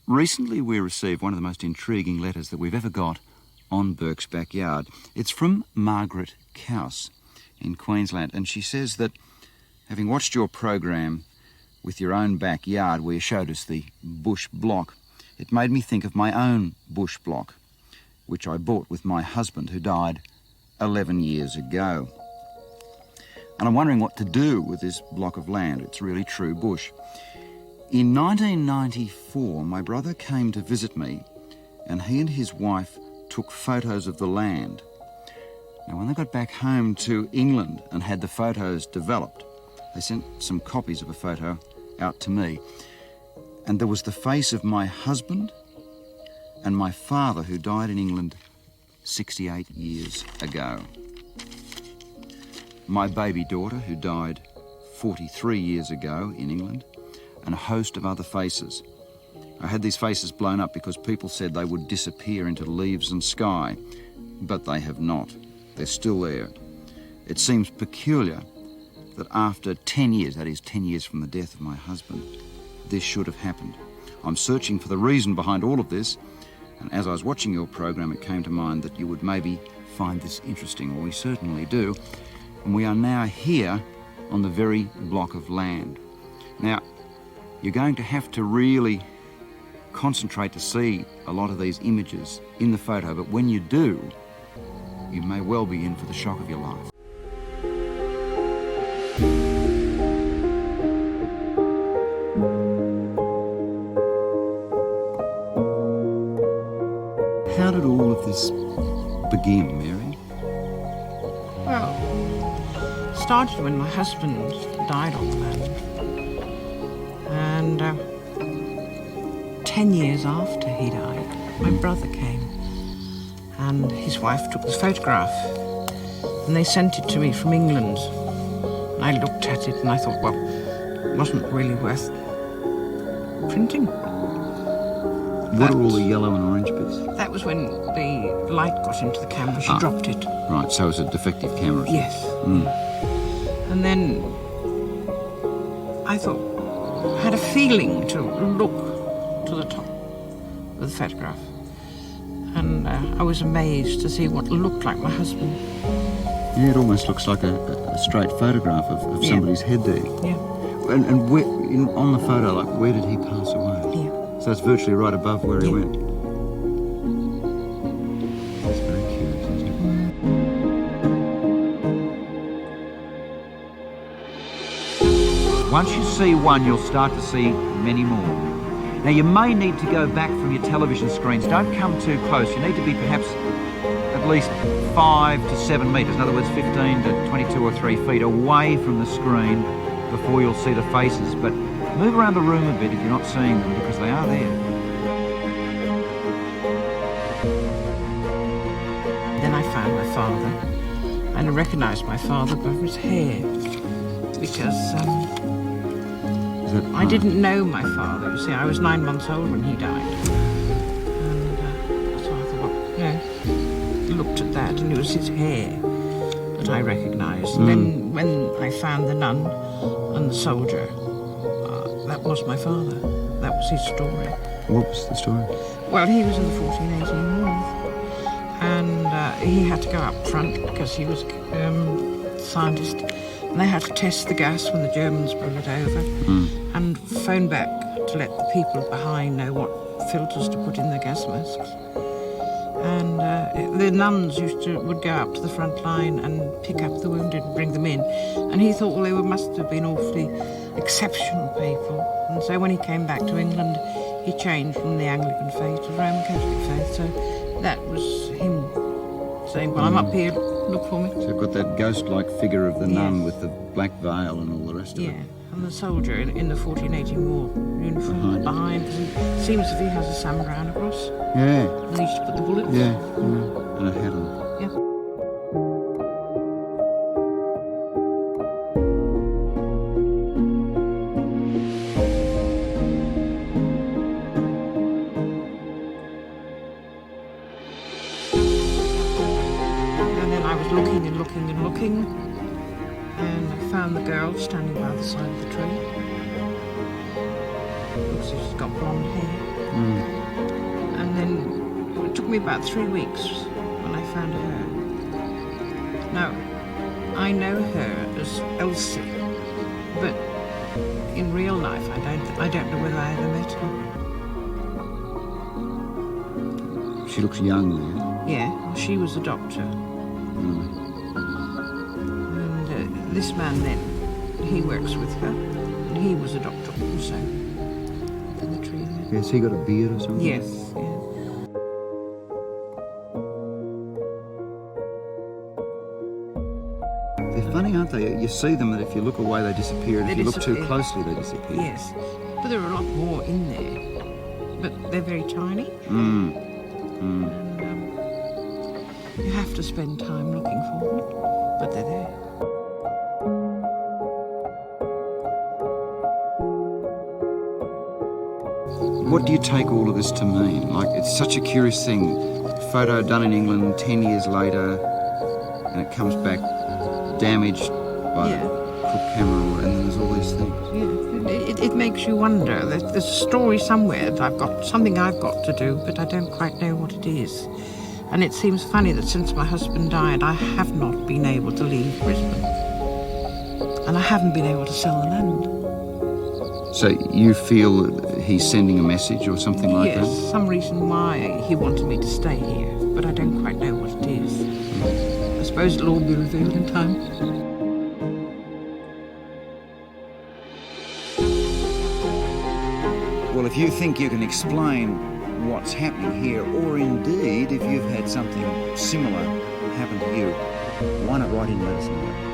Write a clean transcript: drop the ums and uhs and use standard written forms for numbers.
Recently we received one of the most intriguing letters that we've ever got on Burke's backyard. It's from Mary Couse in Queensland, and she says that, having watched your program with your own backyard where you showed us the bush block, it made me think of my own bush block, which I bought with my husband, who died 11 years ago. And I'm wondering what to do with this block of land. It's really true bush. In 1994, my brother came to visit me, and he and his wife took photos of the land. Now, when they got back home to England and had the photos developed, they sent some copies of a photo out to me. And there was the face of my husband and my father, who died in England 68 years ago. My baby daughter, who died 43 years ago in England, and a host of other faces. I had these faces blown up because people said they would disappear into leaves and sky, but they have not. They're still there. It seems peculiar that after 10 years, that is 10 years from the death of my husband, this should have happened. I'm searching for the reason behind all of this, and as I was watching your program, it came to mind that you would maybe find this interesting, or we certainly do, and we are now here on the very block of land. Now, you're going to have to really concentrate to see a lot of these images in the photo, but when you do, you may well be in for the shock of your life. How did all of this begin, Mary? Well, it started when my husband died on the land. And 10 years after he died, my brother came, and his wife took the photograph, and they sent it to me from England. And I looked at it and I thought, well, it wasn't really worth printing. What are all the yellow and orange bits? That was when the light got into the camera. She dropped it. Right, so it's a defective camera. Yes. And then I thought, I had a feeling to look to the top of the photograph, and I was amazed to see what looked like my husband. Yeah, it almost looks like a straight photograph of somebody's head there. Yeah. And where, on the photo, like, where did he pass away? Yeah. So it's virtually right above where he went. That's very curious, isn't it? Once you see one, you'll start to see many more. Now, you may need to go back from your television screens. Don't come too close. You need to be perhaps at least 5 to 7 metres, in other words 15 to 22 or 3 feet away from the screen before you'll see the faces. But move around the room a bit if you're not seeing them, because they are there. Then I found my father, and I recognised my father by his hair, because I didn't know my father. You see, I was 9 months old when he died. And so I thought, looked at that, and it was his hair that I recognised. And then when I found the nun and the soldier, that was my father. That was his story. What was the story? Well, he was in the 1418 war, and he had to go up front because he was a scientist. And they had to test the gas when the Germans brought it over, and phone back to let the people behind know what filters to put in their gas masks. And the nuns would go up to the front line and pick up the wounded and bring them in. And he thought, well, they must have been awfully exceptional people. And so when he came back to England, he changed from the Anglican faith to the Roman Catholic faith. So that was him saying, well, I'm up here, look for me. So you've got that ghost-like figure of the nun with the black veil and all the rest of it. Yeah, and the soldier in the 1418 war uniform behind, because it seems as if he has a samurai on a cross. Yeah. And he used to put the bullets. Yeah, and a hat on. Yeah. Looking, and I found the girl standing by the side of the tree. Looks like she's got blonde hair. took me about 3 weeks when I found her. Now, I know her as Elsie, but in real life, I don't know whether I ever met her. She looks young there. Yeah, she was a doctor. Mm. And this man then, he works with her, and he was a doctor also. In the tree there. Has he got a beard or something? Yes, yeah. They're funny, aren't they? You see them, that if you look away, they disappear, and They if you look too disappear. closely, they disappear. Yes, but there are a lot more in there. But they're very tiny, Mm. and you have to spend time looking for them, but they're there. What do you take all of this to mean? Like, it's such a curious thing. Photo done in England 10 years later, and it comes back damaged by Yeah. the crook camera, and then there's all these things. Yeah, it makes you wonder. There's a story somewhere that something I've got to do, but I don't quite know what it is. And it seems funny that since my husband died, I have not been able to leave Brisbane. And I haven't been able to sell the land. So you feel that he's sending a message or something like Yes, that? some reason why he wanted me to stay here, but I don't quite know what it is. I suppose it'll all be revealed in time. Well, if you think you can explain what's happening here, or indeed if you've had something similar happen to you, why not write in and let us know?